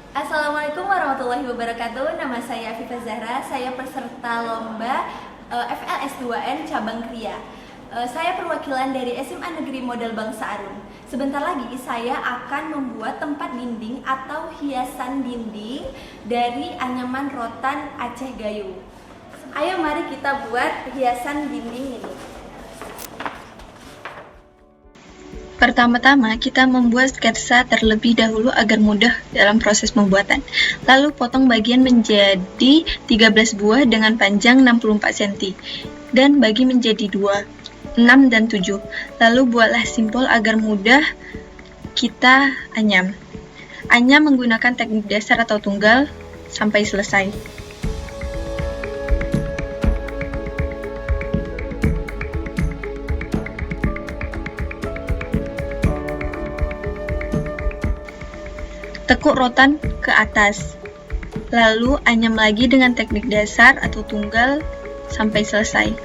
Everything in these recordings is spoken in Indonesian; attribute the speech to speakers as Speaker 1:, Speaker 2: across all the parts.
Speaker 1: Assalamualaikum warahmatullahi wabarakatuh. Nama saya Afifah Zahra. Saya peserta lomba FLS 2N cabang Kria. Saya perwakilan dari SMA Negeri Modal Bangsa Arun. Sebentar lagi saya akan membuat tempat dinding atau hiasan dinding dari anyaman rotan Aceh Gayo. Ayo mari kita buat hiasan dinding ini.
Speaker 2: Pertama-tama, kita membuat sketsa terlebih dahulu agar mudah dalam proses pembuatan. Lalu potong bagian menjadi 13 buah dengan panjang 64 cm dan bagi menjadi 2, 6 dan 7. Lalu buatlah simpul agar mudah kita anyam. Anyam menggunakan teknik dasar atau tunggal sampai selesai. Tekuk rotan ke atas, lalu anyam lagi dengan teknik dasar atau tunggal sampai selesai.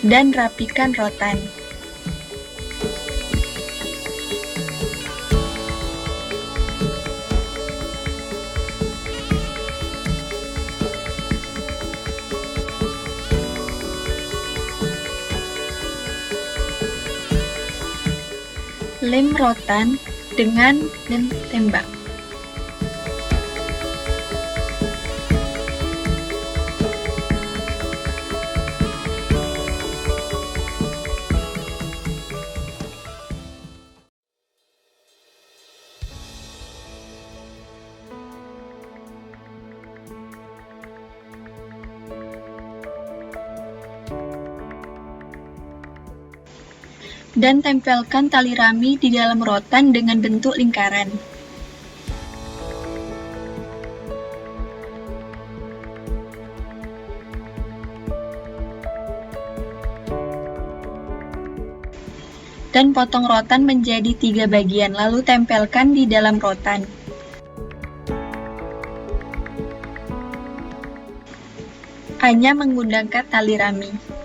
Speaker 2: Dan rapikan rotan. Lem rotan dengan lem tembak. Dan tempelkan tali rami di dalam rotan dengan bentuk lingkaran. Dan potong rotan menjadi 3 bagian, lalu tempelkan di dalam rotan. Hanya menggunakan tali rami.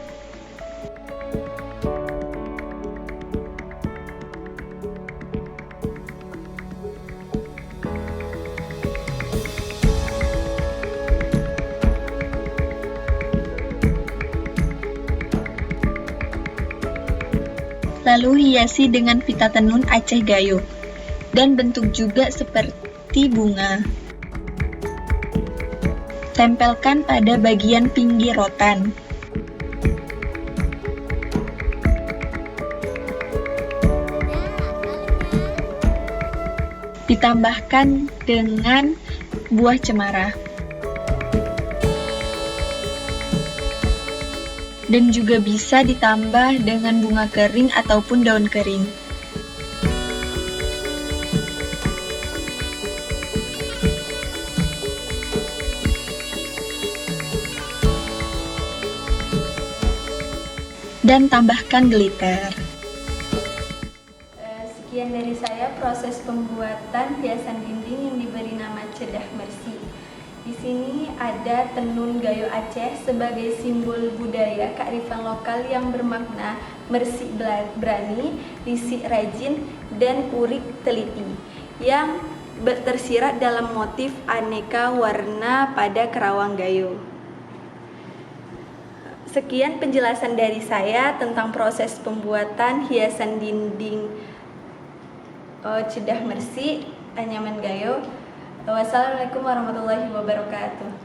Speaker 2: Lalu hiasi dengan pita tenun Aceh Gayo, dan bentuk juga seperti bunga. Tempelkan pada bagian pinggir rotan. Ditambahkan dengan buah cemara. Dan juga bisa ditambah dengan bunga kering ataupun daun kering. Dan tambahkan glitter.
Speaker 1: Sekian dari saya proses pembuatan hiasan dinding yang diberi nama Cedah Mersi. Di sini ada tenun Gayo Aceh sebagai simbol budaya kearifan lokal yang bermakna mersi berani, risik rajin, dan urik teliti yang tersirat dalam motif aneka warna pada kerawang Gayo. Sekian penjelasan dari saya tentang proses pembuatan hiasan dinding Cedah Mersi anyaman Gayo. Wassalamualaikum warahmatullahi wabarakatuh.